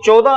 14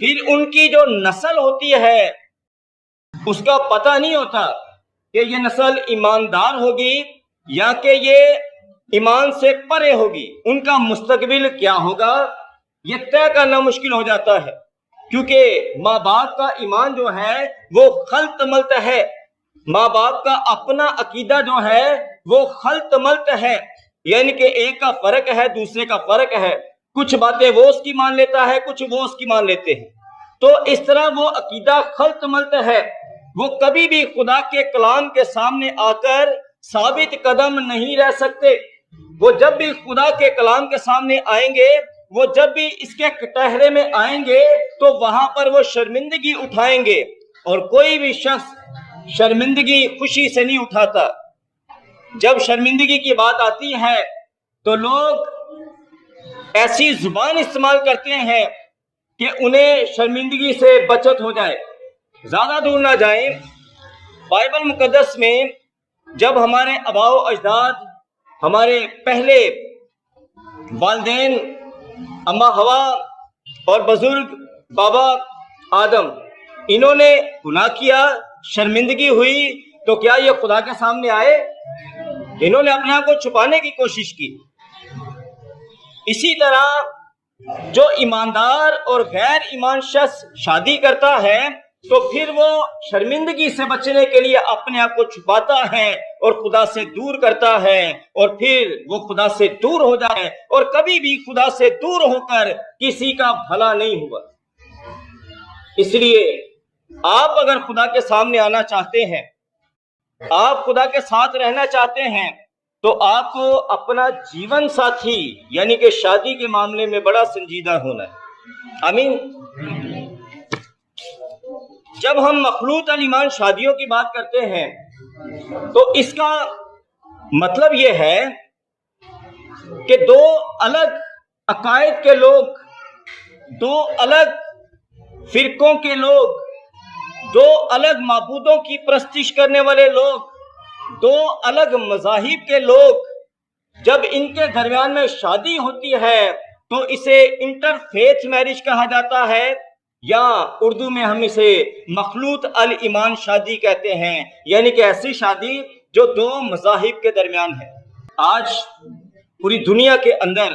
پھر ان کی جو نسل ہوتی ہے اس کا پتہ نہیں ہوتا کہ یہ نسل ایماندار ہوگی یا کہ یہ ایمان سے پرے ہوگی، ان کا مستقبل کیا ہوگا یہ طے کرنا مشکل ہو جاتا ہے، کیونکہ ماں باپ کا ایمان جو ہے وہ خلط ملط ہے، ماں باپ کا اپنا عقیدہ جو ہے وہ خلط ملط ہے، یعنی کہ ایک کا فرق ہے دوسرے کا فرق ہے، کچھ باتیں وہ اس کی مان لیتا ہے کچھ وہ اس کی مان لیتے ہیں، تو اس طرح وہ عقیدہ خلط ملط ہے، وہ کبھی بھی خدا کے کلام کے سامنے آ کر ثابت قدم نہیں رہ سکتے، وہ جب بھی خدا کے کلام کے سامنے آئیں گے، وہ جب بھی اس کے کٹہرے میں آئیں گے تو وہاں پر وہ شرمندگی اٹھائیں گے، اور کوئی بھی شخص شرمندگی خوشی سے نہیں اٹھاتا۔ جب شرمندگی کی بات آتی ہے تو لوگ ایسی زبان استعمال کرتے ہیں کہ انہیں شرمندگی سے بچت ہو جائے۔ زیادہ دور نہ جائیں، بائبل مقدس میں جب ہمارے آباء و اجداد، ہمارے پہلے والدین اماں ہوا اور بزرگ بابا آدم، انہوں نے گناہ کیا، شرمندگی ہوئی، تو کیا یہ خدا کے سامنے آئے؟ انہوں نے اپنے آپ کو چھپانے کی کوشش کی۔ اسی طرح جو ایماندار اور غیر ایمان شخص شادی کرتا ہے تو پھر وہ شرمندگی سے بچنے کے لیے اپنے آپ کو چھپاتا ہے اور خدا سے دور کرتا ہے، اور پھر وہ خدا سے دور ہو جائے، اور کبھی بھی خدا سے دور ہو کر کسی کا بھلا نہیں ہوا۔ اس لیے آپ اگر خدا کے سامنے آنا چاہتے ہیں، آپ خدا کے ساتھ رہنا چاہتے ہیں، تو آپ کو اپنا جیون ساتھی یعنی کہ شادی کے معاملے میں بڑا سنجیدہ ہونا ہے۔ آمین۔ جب ہم مخلوط الایمان شادیوں کی بات کرتے ہیں تو اس کا مطلب یہ ہے کہ دو الگ عقائد کے لوگ، دو الگ فرقوں کے لوگ، دو الگ معبودوں کی پرستش کرنے والے لوگ، دو الگ مذاہب کے لوگ، جب ان کے درمیان میں شادی ہوتی ہے تو اسے انٹر فیتھ میرج کہا جاتا ہے، یا اردو میں ہم اسے مخلوط الایمان شادی کہتے ہیں، یعنی کہ ایسی شادی جو دو مذاہب کے درمیان ہے۔ آج پوری دنیا کے اندر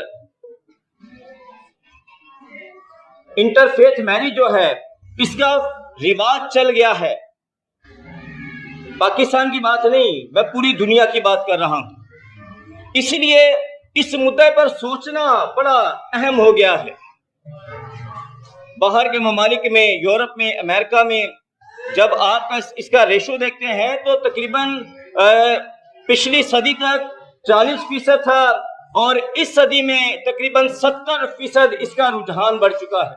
انٹر فیتھ میرج جو ہے اس کا رواج چل گیا ہے۔ پاکستان کی بات نہیں، میں پوری دنیا کی بات کر رہا ہوں، اس لیے اس مدعے پر سوچنا بڑا اہم ہو گیا ہے۔ باہر کے ممالک میں، یورپ میں، امریکہ میں جب آپ اس کا ریشو دیکھتے ہیں تو تقریباً پچھلی صدی تک 40% تھا، اور اس صدی میں تقریباً 70% اس کا رجحان بڑھ چکا ہے۔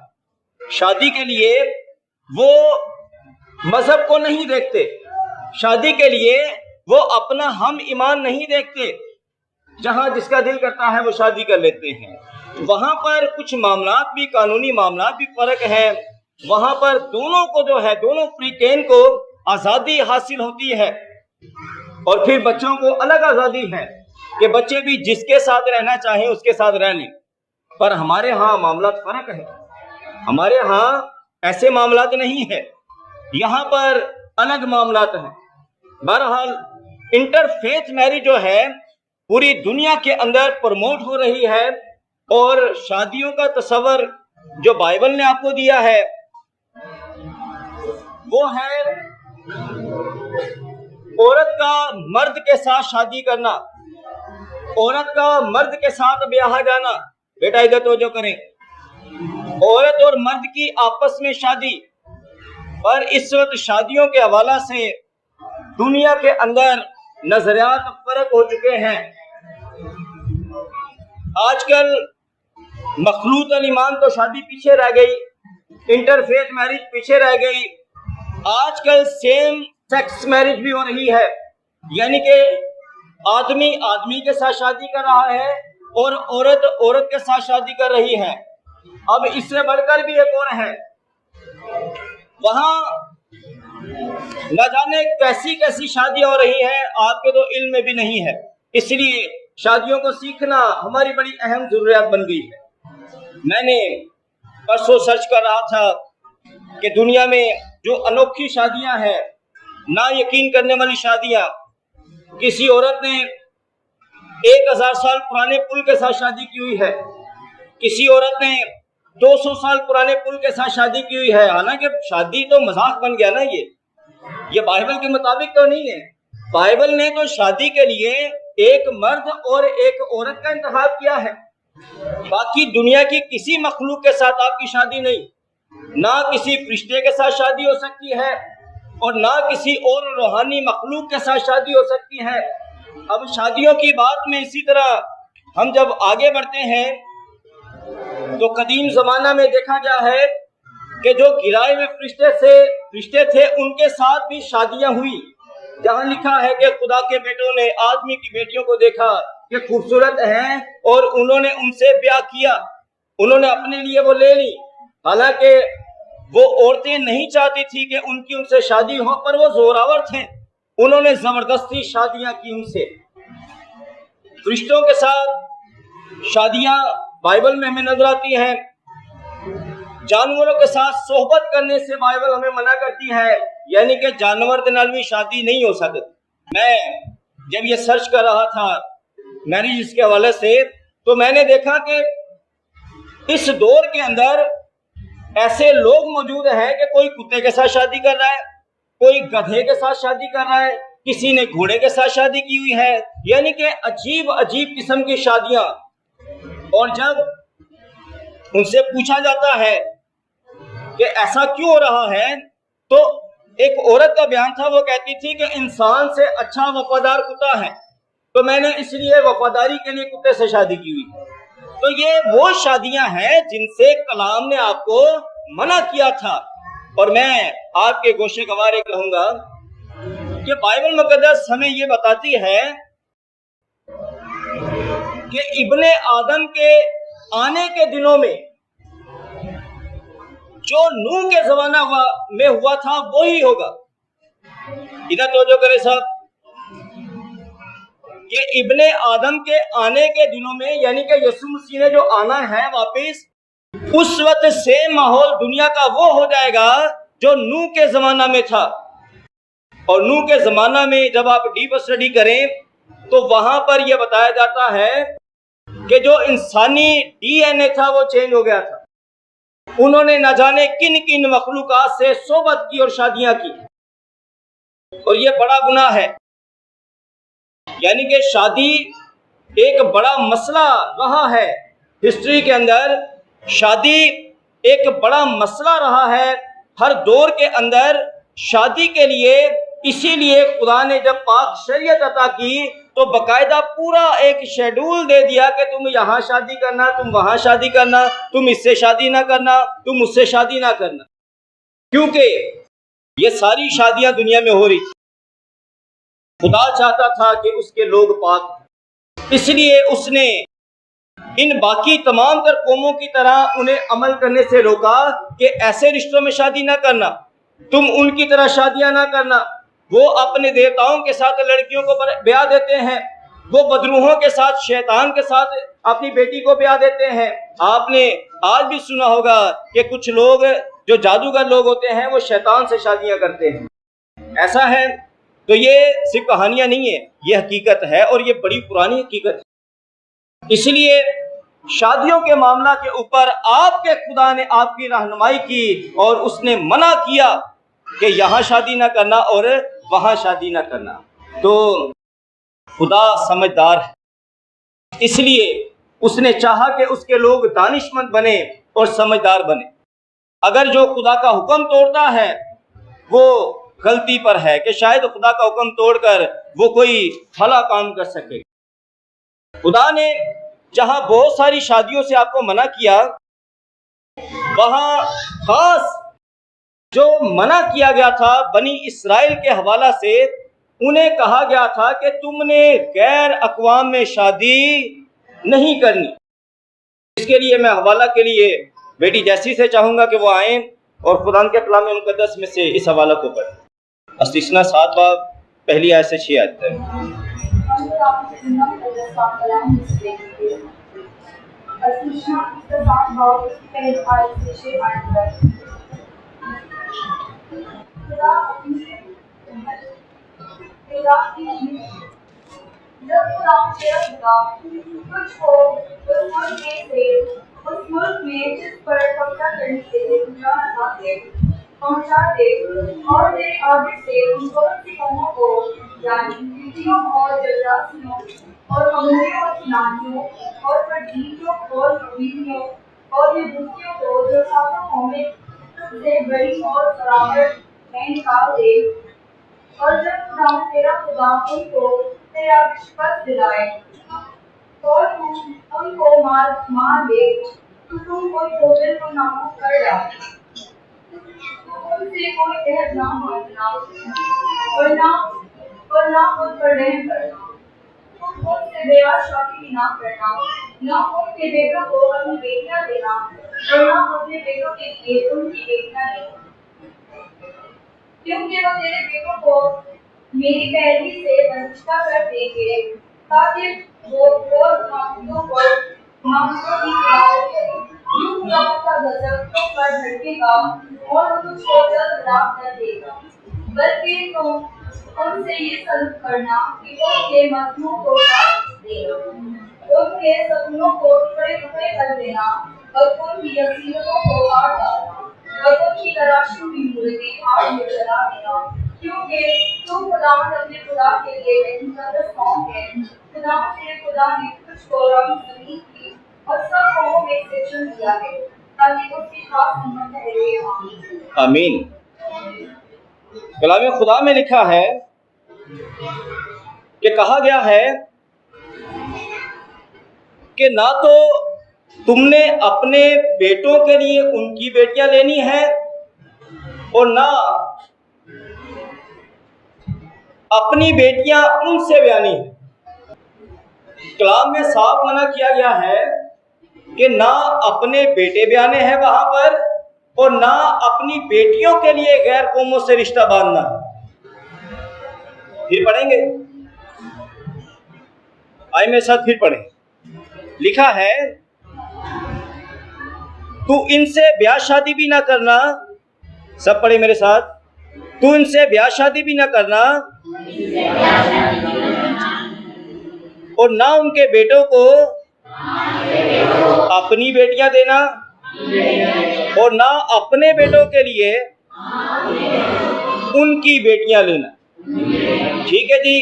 شادی کے لیے وہ مذہب کو نہیں دیکھتے، شادی کے لیے وہ اپنا ہم ایمان نہیں دیکھتے، جہاں جس کا دل کرتا ہے وہ شادی کر لیتے ہیں۔ وہاں پر کچھ معاملات بھی، قانونی معاملات بھی فرق ہے، وہاں پر دونوں کو جو ہے، دونوں فریقین کو آزادی حاصل ہوتی ہے، اور پھر بچوں کو الگ آزادی ہے کہ بچے بھی جس کے ساتھ رہنا چاہیں اس کے ساتھ رہ لیں۔ پر ہمارے ہاں معاملات فرق ہے، ہمارے ہاں ایسے معاملات نہیں ہے، یہاں پر الگ معاملات ہیں۔ بہرحال انٹر فیتھ میرج جو ہے پوری دنیا کے اندر پروموٹ ہو رہی ہے، اور شادیوں کا تصور جو بائبل نے آپ کو دیا ہے وہ ہے عورت کا مرد کے ساتھ شادی کرنا، عورت کا مرد کے ساتھ بیاہ جانا۔ بیٹا ادھر توجہ کریں، عورت اور مرد کی آپس میں شادی، اور اس وقت شادیوں کے حوالہ سے دنیا کے اندر نظریات فرق ہو چکے ہیں۔ آج کل مخلوط الایمان تو شادی پیچھے رہ گئی، انٹر فیتھ میرج پیچھے رہ گئی، آج کل سیم سیکس میرج بھی ہو رہی ہے، یعنی کہ آدمی آدمی کے ساتھ شادی کر رہا ہے اور عورت عورت کے ساتھ شادی کر رہی ہے۔ اب اس سے بڑھ کر بھی ایک اور ہے، وہاں نہ جانے کیسی کیسی شادیاں ہو رہی ہیں، آپ کے تو علم میں بھی نہیں ہے، اس لیے شادیوں کو سیکھنا ہماری بڑی اہم ضروریات بن گئی ہے۔ میں نے پرسوں سرچ کر رہا تھا کہ دنیا میں جو انوکھی شادیاں ہیں، نا یقین کرنے والی شادیاں، کسی عورت نے 1000 سال پرانے پل کے ساتھ شادی کی ہوئی ہے، کسی عورت نے 200 سال پرانے پل کے ساتھ شادی کی ہوئی ہے، حالانکہ شادی تو مذاق بن گیا نا، یہ بائبل کے مطابق تو نہیں ہے۔ بائبل نے تو شادی کے لیے ایک مرد اور ایک عورت کا انتخاب کیا ہے، باقی دنیا کی کسی مخلوق کے ساتھ آپ کی شادی نہیں، نہ کسی فرشتے کے ساتھ شادی ہو سکتی ہے اور نہ کسی اور روحانی مخلوق کے ساتھ شادی ہو سکتی ہے۔ اب شادیوں کی بات میں اسی طرح ہم جب آگے بڑھتے ہیں تو قدیم زمانہ میں دیکھا گیا ہے کہ جو گرائے میں فرشتے تھے ان کے ساتھ بھی شادیاں ہوئی، جہاں لکھا ہے کہ خدا کے بیٹوں نے آدمی کی بیٹیوں کو دیکھا کہ خوبصورت ہیں اور انہوں نے ان سے بیاہ کیا، انہوں نے اپنے لیے وہ لے لی، حالانکہ وہ عورتیں نہیں چاہتی تھی کہ ان کی ان سے شادی ہو، پر وہ زوراور تھے، انہوں نے زبردستی شادیاں کی ان سے۔ فرشتوں کے ساتھ شادیاں بائبل میں ہمیں نظر آتی ہیں، جانوروں کے ساتھ صحبت کرنے سے بائبل ہمیں منع کرتی ہے، یعنی کہ جانور کے نال بھی شادی نہیں ہو سکتی۔ میں جب یہ سرچ کر رہا تھا میریج کے حوالے سے تو میں نے دیکھا کہ اس دور کے اندر ایسے لوگ موجود ہیں کہ کوئی کتے کے ساتھ شادی کر رہا ہے، کوئی گدھے کے ساتھ شادی کر رہا ہے، کسی نے گھوڑے کے ساتھ شادی کی ہوئی ہے، یعنی کہ عجیب عجیب قسم کی شادیاں۔ اور جب ان سے پوچھا جاتا ہے کہ ایسا کیوں ہو رہا ہے تو ایک عورت کا بیان تھا، وہ کہتی تھی کہ انسان سے اچھا وفادار کتا ہے، تو میں نے اس لیے وفاداری کے لیے کتے سے شادی کی ہوئی۔ تو یہ وہ شادیاں ہیں جن سے کلام نے آپ کو منع کیا تھا، اور میں آپ کے گوشے گوارے کہوں گا کہ بائبل مقدس ہمیں یہ بتاتی ہے کہ ابن آدم کے آنے کے دنوں میں جو نوح کے زمانہ میں ہوا تھا وہی ہوگا۔ ادھر توجہ کرے صاحب، کہ ابن آدم کے آنے کے دنوں میں، یعنی کہ یسوع مسیح نے جو آنا ہے واپس، اس وقت سے ماحول دنیا کا وہ ہو جائے گا جو نوح کے زمانہ میں تھا۔ اور نوح کے زمانہ میں جب آپ ڈیپ اسٹڈی کریں تو وہاں پر یہ بتایا جاتا ہے کہ جو انسانی ڈی این اے تھا وہ چینج ہو گیا تھا، انہوں نے نہ جانے کن کن مخلوقات سے صحبت کی اور شادیاں کی، اور یہ بڑا گناہ ہے۔ یعنی کہ شادی ایک بڑا مسئلہ رہا ہے ہسٹری کے اندر، شادی ایک بڑا مسئلہ رہا ہے ہر دور کے اندر شادی کے لیے۔ اسی لیے خدا نے جب پاک شریعت عطا کی تو باقاعدہ پورا ایک شیڈول دے دیا کہ تم یہاں شادی کرنا، تم وہاں شادی کرنا، تم اس سے شادی نہ کرنا، تم اس سے شادی نہ کرنا، کیونکہ یہ ساری شادیاں دنیا میں ہو رہی تھی۔ خدا چاہتا تھا کہ اس کے لوگ پاک، اس لیے اس نے ان باقی تمام تر قوموں کی طرح انہیں عمل کرنے سے روکا کہ ایسے رشتوں میں شادی نہ کرنا، تم ان کی طرح شادیاں نہ کرنا۔ وہ اپنے دیوتاؤں کے ساتھ لڑکیوں کو بیاہ دیتے ہیں، وہ بدروحوں کے ساتھ، شیطان کے ساتھ اپنی بیٹی کو بیاہ دیتے ہیں۔ آپ نے آج بھی سنا ہوگا کہ کچھ لوگ جو جادوگر لوگ ہوتے ہیں وہ شیطان سے شادیاں کرتے ہیں، ایسا ہے۔ تو یہ صرف کہانیاں نہیں ہیں، یہ حقیقت ہے، اور یہ بڑی پرانی حقیقت ہے۔ اس لیے شادیوں کے معاملہ کے اوپر آپ کے خدا نے آپ کی رہنمائی کی اور اس نے منع کیا کہ یہاں شادی نہ کرنا اور وہاں شادی نہ کرنا۔ تو خدا سمجھدار ہے، اس لیے اس نے چاہا کہ اس کے لوگ دانش مند بنے اور سمجھدار بنے۔ اگر جو خدا کا حکم توڑتا ہے وہ غلطی پر ہے کہ شاید خدا کا حکم توڑ کر وہ کوئی بھلا کام کر سکے۔ خدا نے جہاں بہت ساری شادیوں سے آپ کو منع کیا، وہاں خاص جو منع کیا گیا تھا بنی اسرائیل کے حوالہ سے، انہیں کہا گیا تھا کہ تم نے غیر اقوام میں شادی نہیں کرنی۔ اس کے لیے میں حوالہ کے لیے بیٹی جیسی سے چاہوں گا کہ وہ آئیں اور خدا کے کلام مقدس میں سے اس حوالہ کو پڑھیں۔ استثنا 7 باب پہلی آیت سے 6 آیت تک۔ جب خدا تیرا خدا تجھ کو اس ملک میں جس پر قبضہ کرنے کے لیے پہنچا دے اور تیرے آگے سے ان بہت سی قوموں کو یعنی بیٹیوں اور جلداسیوں اور مغلیوں اور سنانیوں اور پردیسیوں اور نویسیوں اور یبوسیوں کو جو ساتوں قومیں سے بڑی اور برابر میں نکال دے اور جب خدا تیرا خدا ان کو تیرا شکست دلائے اور تم ان کو مار دے تو تم کوئی توبہ کو ناموز کر ڈال ان سے کوئی عہد نہ ماننا اور نہ ان پر رحم کرنا تم ان سے بیعت شادی بھی نہ کرنا نہ ان کے بیٹوں کو اپنی بیٹیاں دینا اور نہ اپنے بیٹوں کے لیے ان کی بیٹیاں لینا کیونکہ وہ تیرے بیٹوں کو میری پیروی سے وابستہ کر دیں گے تاکہ وہ اور معبودوں کی عبادت کریں یوں خدا کا غضب تم پر بھڑکے گا اور تجھ کو جلد ہلاک کر دے گا بلکہ تم ان سے یہ طلب کرنا کہ ان کے مظلوم کو کاٹ دینا ان کے ستونوں کو ٹکڑے ٹکڑے کر دینا اور ان کی عصیتوں کو کاٹ ڈالنا اور ان کی تراشی ہوئی مورتیں آگ میں جلا دینا کیونکہ تم خداوند اپنے خدا کے لیے ایک مقدس قوم ہے خداوند تیرے خدا نے تجھ کو روی زمین کی اور سب قوموں میں سے چن لیا ہے تاکہ اس کی خاص امت ٹھہرے آمین کلام خدا میں لکھا ہے کہ کہا گیا ہے کہ نہ تو تم نے اپنے بیٹوں کے لیے ان کی بیٹیاں لینی ہیں اور نہ اپنی بیٹیاں ان سے بیانی ہیں کلام میں صاف منع کیا گیا ہے کہ نہ اپنے بیٹے بیانے ہیں وہاں پر اور نہ اپنی بیٹیوں کے لیے غیر قوموں سے رشتہ باندھنا پھر پڑھیں گے آئے میرے ساتھ پھر پڑھیں لکھا ہے تو ان سے بیاہ شادی بھی نہ کرنا سب پڑھیں میرے ساتھ تو ان سے بیاہ شادی بھی نہ کرنا اور نہ ان کے بیٹوں کو اپنی بیٹیاں دینا اور نہ اپنے بیٹوں کے لیے ان کی بیٹیاں لینا ٹھیک ہے جی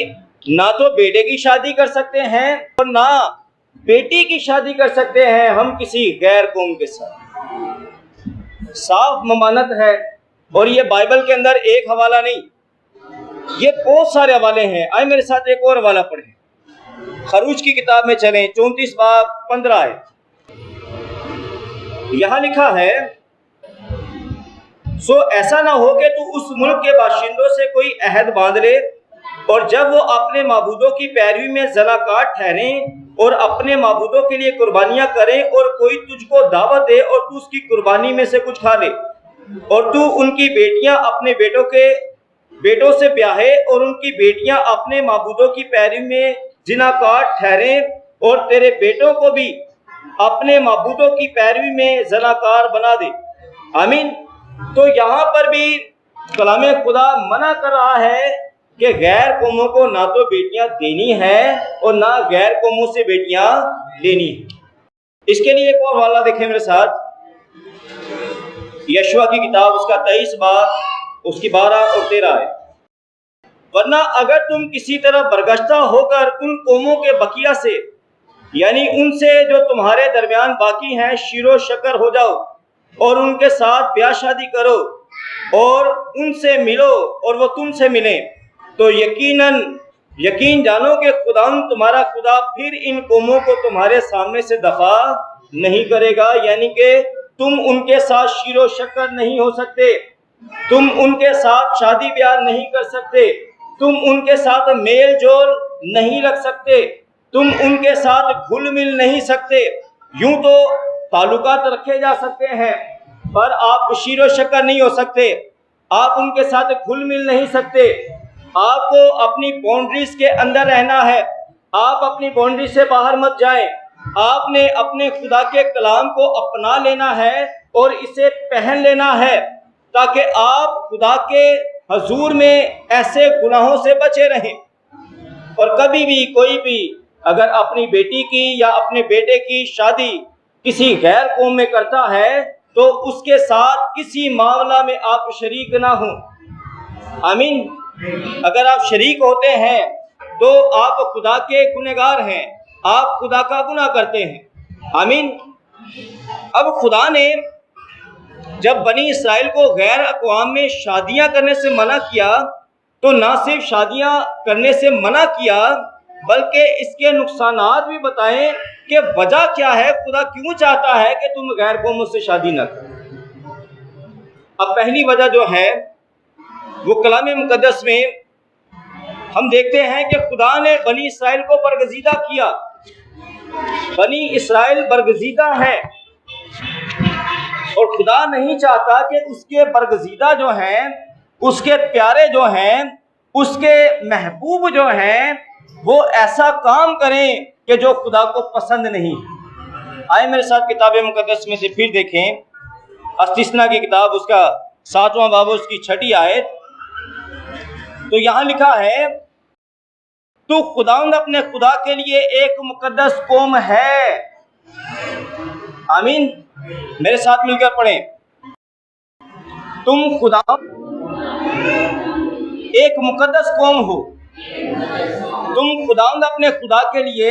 نہ تو بیٹے کی شادی کر سکتے ہیں اور نہ بیٹی کی شادی کر سکتے ہیں ہم کسی غیر قوم کے ساتھ صاف ممانعت ہے اور یہ بائبل کے اندر ایک حوالہ نہیں یہ بہت سارے حوالے ہیں آئے میرے ساتھ ایک اور حوالہ پڑھیں خروج کی کتاب میں چلیں 34 باب 15 آیت یہاں لکھا ہے سو ایسا نہ ہو کہ تو اس ملک کے باشندوں سے کوئی عہد باندھ لے اور جب وہ اپنے معبودوں کی پیروی میں زناکار ٹھہریں اور اپنے معبودوں کے لیے قربانیاں کریں اور کوئی تجھ کو دعوت دے اور تو اس کی قربانی میں سے کچھ کھا لے اور تو ان کی بیٹیاں اپنے بیٹوں سے بیاہے اور ان کی بیٹیاں اپنے معبودوں کی پیروی میں زناکار ٹھہریں اور تیرے بیٹوں کو بھی اپنے معبودوں کی پیروی میں زناکار بنا دے آمین تو یہاں پر بھی کلام خدا منع کر رہا ہے کہ غیر قوموں کو نہ تو بیٹیاں دینی ہیں اور نہ غیر قوموں سے بیٹیاں لینی ہیں اس کے لیے ایک اور حوالہ دیکھیں میرے ساتھ یشوع کی کتاب اس کا 23 باب اس کی 12 اور 13 ہے ورنہ اگر تم کسی طرح برگشتہ ہو کر ان قوموں کے بقیہ سے یعنی ان سے جو تمہارے درمیان باقی ہیں شیر و شکر ہو جاؤ اور ان کے ساتھ بیاہ شادی کرو اور ان سے ملو اور وہ تم سے ملیں تو یقین جانو کہ خدا تمہارا خدا پھر ان قوموں کو تمہارے سامنے سے دفع نہیں کرے گا یعنی کہ تم ان کے ساتھ شیر و شکر نہیں ہو سکتے تم ان کے ساتھ شادی بیاہ نہیں کر سکتے تم ان کے ساتھ میل جول نہیں رکھ سکتے تم ان کے ساتھ گھل مل نہیں سکتے یوں تو تعلقات رکھے جا سکتے ہیں پر آپ شیر و شکر نہیں ہو سکتے آپ ان کے ساتھ گھل مل نہیں سکتے آپ کو اپنی باؤنڈریز کے اندر رہنا ہے آپ اپنی باؤنڈری سے باہر مت جائیں آپ نے اپنے خدا کے کلام کو اپنا لینا ہے اور اسے پہن لینا ہے تاکہ آپ خدا کے حضور میں ایسے گناہوں سے بچے رہیں۔ اور کبھی بھی کوئی بھی اگر اپنی بیٹی کی یا اپنے بیٹے کی شادی کسی غیر قوم میں کرتا ہے تو اس کے ساتھ کسی معاملہ میں آپ شریک نہ ہوں۔ آمین۔ اگر آپ شریک ہوتے ہیں تو آپ خدا کے گنہگار ہیں، آپ خدا کا گناہ کرتے ہیں۔ آمین۔ اب خدا نے جب بنی اسرائیل کو غیر اقوام میں شادیاں کرنے سے منع کیا تو نہ صرف شادیاں کرنے سے منع کیا بلکہ اس کے نقصانات بھی بتائیں کہ وجہ کیا ہے، خدا کیوں چاہتا ہے کہ تم غیر قوموں سے شادی نہ کرو۔ اب پہلی وجہ جو ہے وہ کلام مقدس میں ہم دیکھتے ہیں کہ خدا نے بنی اسرائیل کو برگزیدہ کیا۔ بنی اسرائیل برگزیدہ ہے اور خدا نہیں چاہتا کہ اس کے برگزیدہ جو ہیں، اس کے پیارے جو ہیں، اس کے محبوب جو ہیں وہ ایسا کام کریں کہ جو خدا کو پسند نہیں۔ آئے میرے ساتھ کتاب مقدس میں سے پھر دیکھیں استثنا کی کتاب، اس کا 7واں باب، اس کی 6 آیت۔ تو یہاں لکھا ہے تو خداوند اپنے خدا کے لیے ایک مقدس قوم ہے۔ آمین۔ میرے ساتھ مل کر پڑھیں، تم خدا ایک مقدس قوم ہو، تم خداوند اپنے خدا کے لیے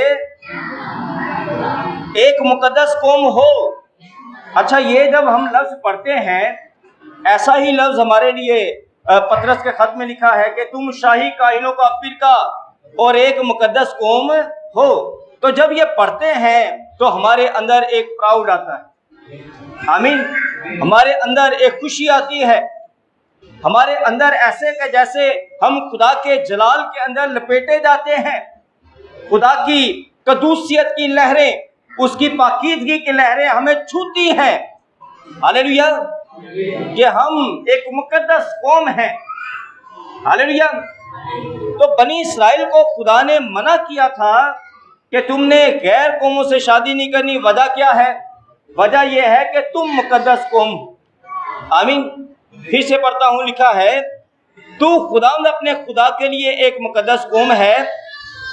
ایک مقدس قوم ہو۔ اچھا، یہ جب ہم لفظ پڑھتے ہیں، ایسا ہی لفظ ہمارے لیے پطرس کے خط میں لکھا ہے کہ تم شاہی کاہنوں کا فرقہ اور ایک مقدس قوم ہو۔ تو جب یہ پڑھتے ہیں تو ہمارے اندر ایک پراؤڈ آتا ہے۔ آمین۔ ہمارے اندر ایک خوشی آتی ہے، ہمارے اندر ایسے کہ جیسے ہم خدا کے جلال کے اندر لپیٹے جاتے ہیں، خدا کی قدوسیت کی لہریں، اس کی پاکیزگی کی لہریں ہمیں چھوتی ہیں۔ ہاللیلویا، کہ ہم ایک مقدس قوم ہیں۔ ہاللیلویا۔ تو بنی اسرائیل کو خدا نے منع کیا تھا کہ تم نے غیر قوموں سے شادی نہیں کرنی۔ وجہ کیا ہے؟ وجہ یہ ہے کہ تم مقدس قوم ہو۔ آمین۔ پھر سے پڑھتا ہوں، لکھا ہے تو خداوند اپنے خدا کے لیے ایک مقدس قوم ہے،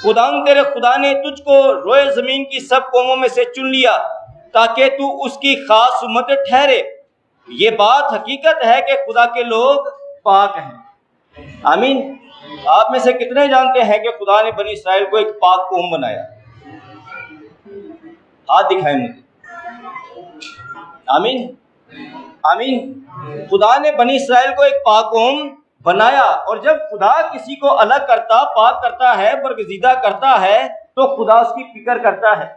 خداوند تیرے خدا نے تجھ کو روئے زمین کی سب قوموں میں سے چن لیا تاکہ تو اس کی خاص امت ٹھہرے۔ یہ بات حقیقت ہے کہ خدا کے لوگ پاک ہیں۔ آمین۔ آپ میں سے کتنے جانتے ہیں کہ خدا نے بنی اسرائیل کو ایک پاک قوم بنایا؟ ہاتھ دکھائیں مجھے۔ آمین۔ آمین۔ خدا نے بنی اسرائیل کو ایک پاک قوم بنایا، اور جب خدا کسی کو الگ کرتا، پاک کرتا ہے، برگزیدہ کرتا ہے تو خدا اس کی فکر کرتا ہے۔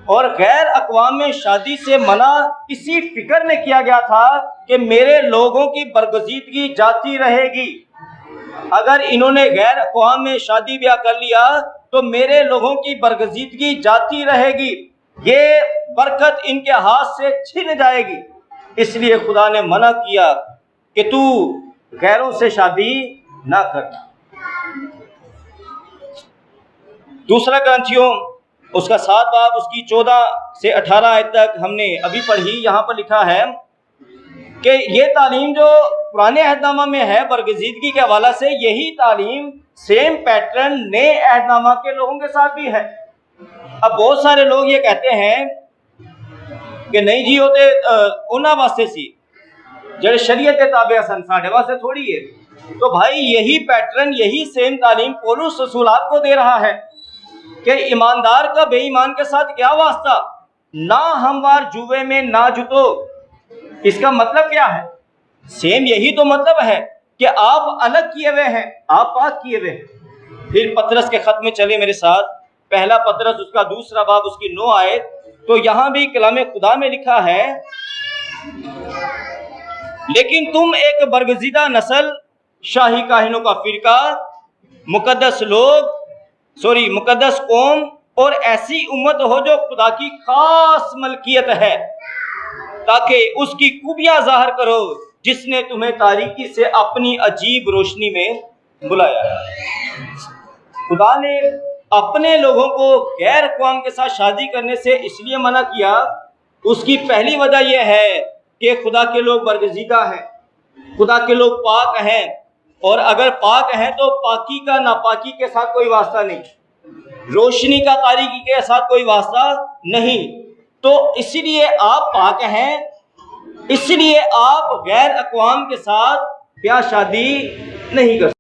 اور غیر اقوام میں شادی سے منع اسی فکر میں کیا گیا تھا کہ میرے لوگوں کی برگزیدگی جاتی رہے گی۔ اگر انہوں نے غیر اقوام میں شادی بیاہ کر لیا تو میرے لوگوں کی برگزیدگی جاتی رہے گی، یہ برکت ان کے ہاتھ سے چھن جائے گی۔ اس لیے خدا نے منع کیا کہ تو غیروں سے شادی نہ کر۔ دوسرا کرنتھیوں اس کا 7 باب، اس کی 14 سے 18 آیت تک ہم نے ابھی پڑھی۔ یہاں پر لکھا ہے کہ یہ تعلیم جو پرانے عہد نامہ میں ہے برگزیدگی کے حوالہ سے، یہی تعلیم سیم پیٹرن نئے عہد نامہ کے لوگوں کے ساتھ بھی ہے۔ اب بہت سارے لوگ یہ کہتے ہیں کہ نہیں جی ہوتے انہاں واسطے سی جڑے شریعت کے تابع سن، ساڈے واسطے تھوڑی ہے۔ تو بھائی یہی پیٹرن، یہی سیم تعلیم پولس رسول آپ کو دے رہا ہے کہ ایماندار کا بے ایمان کے ساتھ کیا واسطہ، نہ ہموار جوے میں نہ جتو۔ اس کا مطلب کیا ہے؟ سیم یہی تو مطلب ہے کہ آپ الگ کیے ہوئے ہیں، آپ پاک کیے ہوئے ہیں۔ پھر پطرس کے خط میں چلے میرے ساتھ، پہلا پطرس اس کا 2 باب، اس کی 9 آیت۔ تو یہاں بھی کلام خدا میں لکھا ہے لیکن تم ایک برگزیدہ نسل، شاہی کاہنوں کا فرقہ، مقدس قوم اور ایسی امت ہو جو خدا کی خاص ملکیت ہے، تاکہ اس کی خوبیاں ظاہر کرو جس نے تمہیں تاریکی سے اپنی عجیب روشنی میں بلایا ہے۔ خدا نے اپنے لوگوں کو غیر اقوام کے ساتھ شادی کرنے سے اس لیے منع کیا، اس کی پہلی وجہ یہ ہے کہ خدا کے لوگ برگزیدہ ہیں۔ خدا کے لوگ پاک ہیں، اور اگر پاک ہیں تو پاکی کا ناپاکی کے ساتھ کوئی واسطہ نہیں، روشنی کا تاریکی کے ساتھ کوئی واسطہ نہیں۔ تو اسی لیے آپ پاک ہیں، اس لیے آپ غیر اقوام کے ساتھ بیاہ شادی نہیں کر سکتے۔